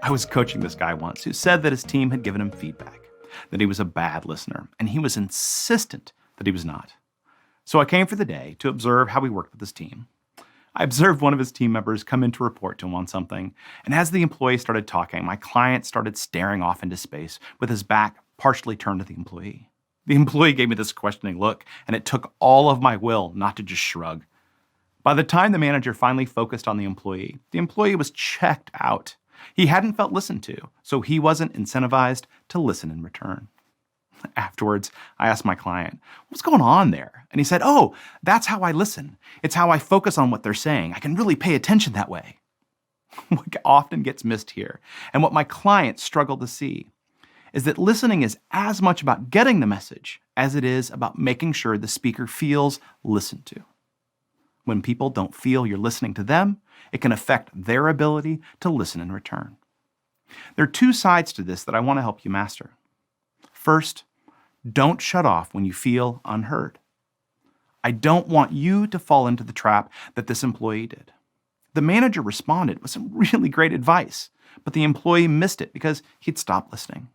I was coaching this guy once who said that his team had given him feedback, that he was a bad listener, and he was insistent that he was not. So I came for the day to observe how he worked with his team. I observed one of his team members come in to report to him on something, and as the employee started talking, my client started staring off into space with his back partially turned to the employee. The employee gave me this questioning look, and it took all of my will not to just shrug. By the time the manager finally focused on the employee was checked out. He hadn't felt listened to, so he wasn't incentivized to listen in return. Afterwards, I asked my client, "What's going on there?" And he said, "Oh, that's how I listen. It's how I focus on what they're saying. I can really pay attention that way." What often gets missed here, and what my clients struggle to see, is that listening is as much about getting the message as it is about making sure the speaker feels listened to. When people don't feel you're listening to them, it can affect their ability to listen in return. There are two sides to this that I want to help you master. First, don't shut off when you feel unheard. I don't want you to fall into the trap that this employee did. The manager responded with some really great advice, but the employee missed it because he'd stopped listening.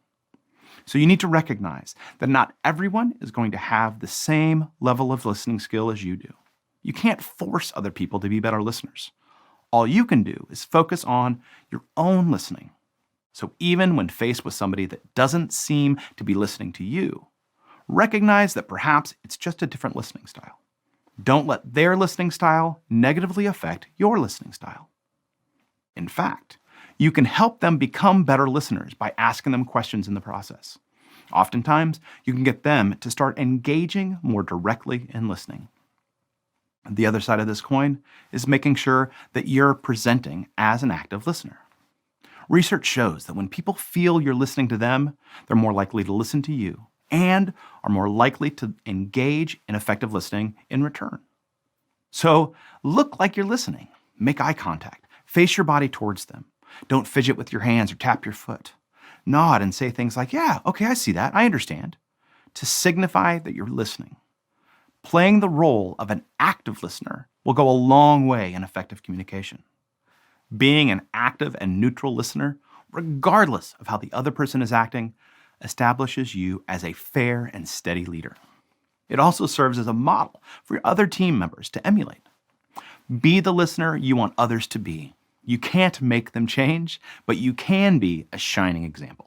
So you need to recognize that not everyone is going to have the same level of listening skill as you do. You can't force other people to be better listeners. All you can do is focus on your own listening. So even when faced with somebody that doesn't seem to be listening to you, recognize that perhaps it's just a different listening style. Don't let their listening style negatively affect your listening style. In fact, you can help them become better listeners by asking them questions in the process. Oftentimes, you can get them to start engaging more directly in listening. The other side of this coin is making sure that you're presenting as an active listener. Research shows that when people feel you're listening to them, they're more likely to listen to you and are more likely to engage in effective listening in return. So look like you're listening. Make eye contact. Face your body towards them. Don't fidget with your hands or tap your foot. Nod and say things like, "Yeah, okay, I see that. I understand," to signify that you're listening. Playing the role of an active listener will go a long way in effective communication. Being an active and neutral listener, regardless of how the other person is acting, establishes you as a fair and steady leader. It also serves as a model for your other team members to emulate. Be the listener you want others to be. You can't make them change, but you can be a shining example.